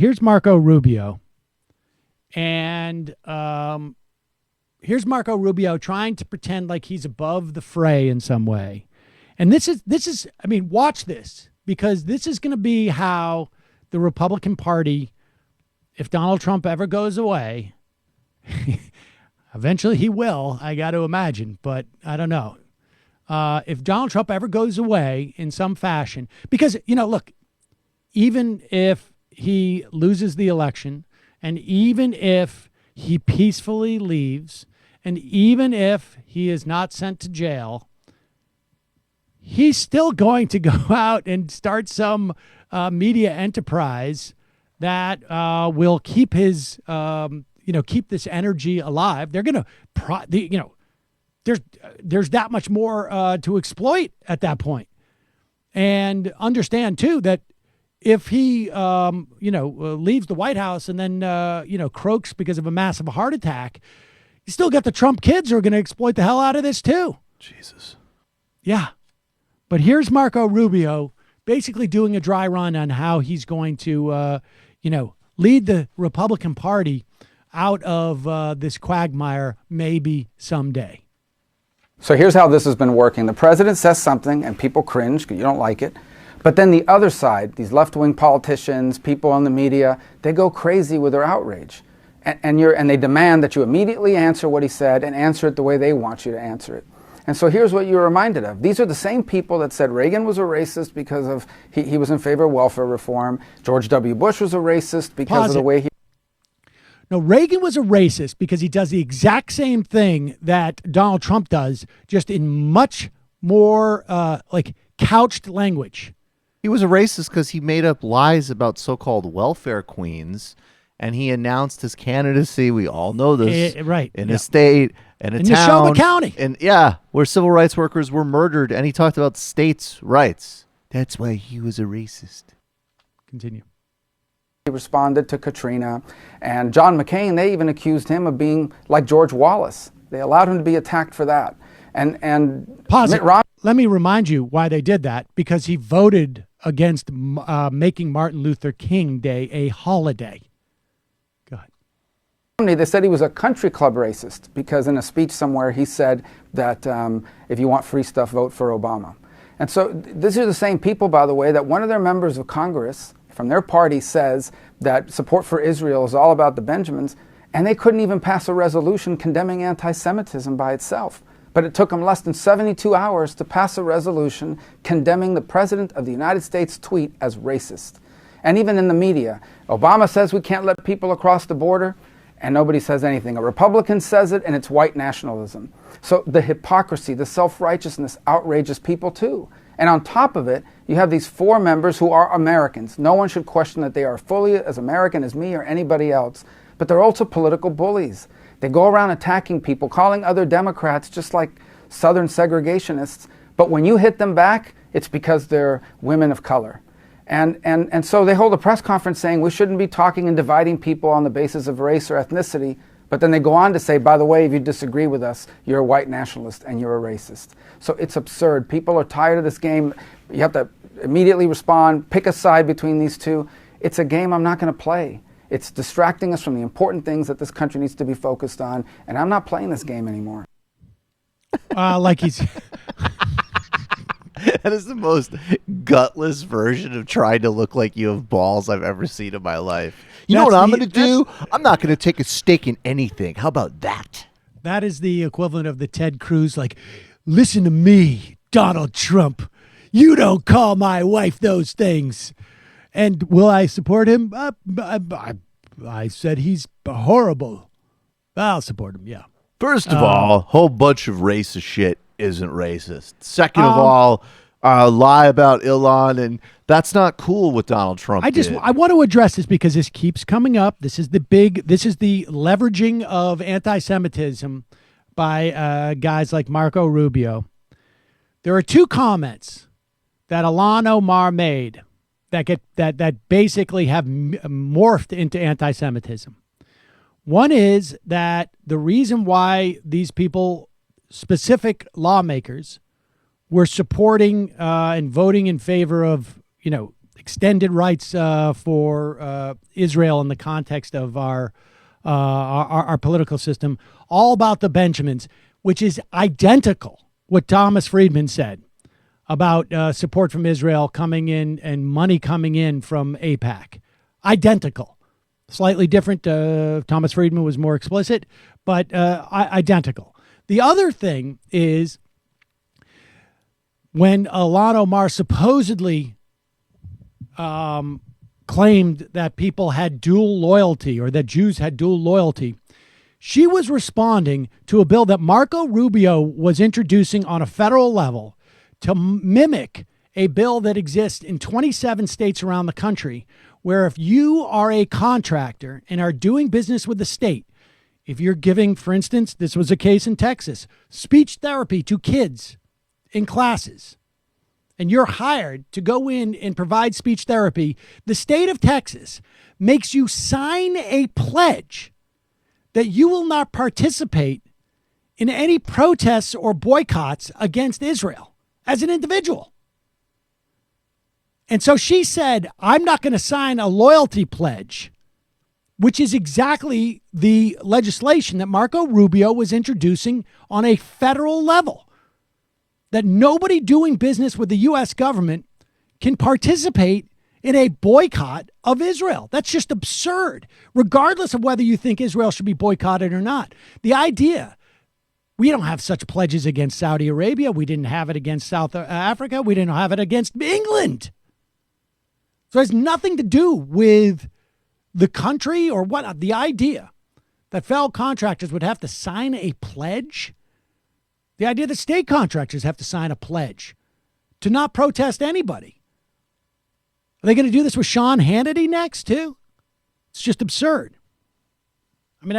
Here's Marco Rubio. And here's Marco Rubio trying to pretend like he's above the fray in some way. And this is, I mean, watch this, because this is going to be how the Republican Party, if Donald Trump ever goes away, eventually he will, I got to imagine, but I don't know. If Donald Trump ever goes away in some fashion, because, look, even if he loses the election, and even if he peacefully leaves, and even if he is not sent to jail, he's still going to go out and start some media enterprise that will keep his, keep this energy alive. They're going to, there's that much more to exploit at that point. And understand, too, that if he, leaves the White House and then, croaks because of a massive heart attack, you still got the Trump kids who are going to exploit the hell out of this, too. Jesus. Yeah. But here's Marco Rubio basically doing a dry run on how he's going to, lead the Republican Party out of this quagmire maybe someday. So here's how this has been working. The president says something and people cringe because you don't like it. But then the other side, these left-wing politicians, people in the media, they go crazy with their outrage. And they demand that you immediately answer what he said and answer it the way they want you to answer it. And so here's what you're reminded of. These are the same people that said Reagan was a racist because of he was in favor of welfare reform. George W. Bush was a racist because of the way he... No, Reagan was a racist because he does the exact same thing that Donald Trump does, just in much more couched language. He was a racist because he made up lies about so-called welfare queens, and he announced his candidacy. We all know this, right? In a state, in a Neshoba town, County, and where civil rights workers were murdered, and he talked about states' rights. That's why he was a racist. Continue. He responded to Katrina, and John McCain. They even accused him of being like George Wallace. They allowed him to be attacked for that. And pause it. Let me remind you why they did that, because he voted against making Martin Luther King Day a holiday. Go ahead. They said he was a country club racist because in a speech somewhere he said that if you want free stuff, vote for Obama. And so these are the same people, by the way, that one of their members of Congress from their party says that support for Israel is all about the Benjamins, and they couldn't even pass a resolution condemning anti-Semitism by itself. But it took them less than 72 hours to pass a resolution condemning the President of the United States tweet as racist. And even in the media, Obama says we can't let people across the border, and nobody says anything. A Republican says it, and it's white nationalism. So the hypocrisy, the self-righteousness outrages people too. And on top of it, you have these four members who are Americans. No one should question that they are fully as American as me or anybody else. But they're also political bullies. They go around attacking people, calling other Democrats just like Southern segregationists. But when you hit them back, it's because they're women of color. And so they hold a press conference saying we shouldn't be talking and dividing people on the basis of race or ethnicity. But then they go on to say, by the way, if you disagree with us, you're a white nationalist and you're a racist. So it's absurd. People are tired of this game. You have to immediately respond, pick a side between these two. It's a game I'm not going to play. It's distracting us from the important things that this country needs to be focused on, and I'm not playing this game anymore. Like he's... That is the most gutless version of trying to look like you have balls I've ever seen in my life. You know what I'm going to do? I'm not going to take a stake in anything. How about that? That is the equivalent of the Ted Cruz, like, listen to me, Donald Trump. You don't call my wife those things. And will I support him? I said he's horrible. I'll support him, yeah. First of all, a whole bunch of racist shit isn't racist. Second of all, lie about Elon, and that's not cool what Donald Trump did. I want to address this because this keeps coming up. This is the leveraging of anti-Semitism by guys like Marco Rubio. There are two comments that Ilhan Omar made that basically have morphed into anti-Semitism. One is that the reason why these people, specific lawmakers, were supporting and voting in favor of, extended rights for Israel in the context of our political system, all about the Benjamins, which is identical what Thomas Friedman said about support from Israel coming in and money coming in from AIPAC. Identical. Slightly different. Thomas Friedman was more explicit, but identical. The other thing is when Ilhan Omar supposedly claimed that people had dual loyalty or that Jews had dual loyalty, she was responding to a bill that Marco Rubio was introducing on a federal level to mimic a bill that exists in 27 states around the country, where if you are a contractor and are doing business with the state, if you're giving, for instance, this was a case in Texas, speech therapy to kids in classes, and you're hired to go in and provide speech therapy, the state of Texas makes you sign a pledge that you will not participate in any protests or boycotts against Israel as an individual. And so she said, I'm not going to sign a loyalty pledge, which is exactly the legislation that Marco Rubio was introducing on a federal level, that nobody doing business with the U.S. government can participate in a boycott of Israel. That's just absurd, regardless of whether you think Israel should be boycotted or not. The idea, we don't have such pledges against Saudi Arabia. We didn't have it against South Africa. We didn't have it against England. So it has nothing to do with the country or what. The idea that fellow contractors would have to sign a pledge, the idea that state contractors have to sign a pledge to not protest anybody. Are they going to do this with Sean Hannity next, too? It's just absurd. I mean,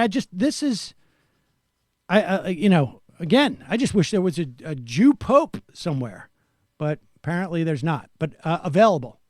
again, I just wish there was a Jew Pope somewhere, but apparently there's not. But available.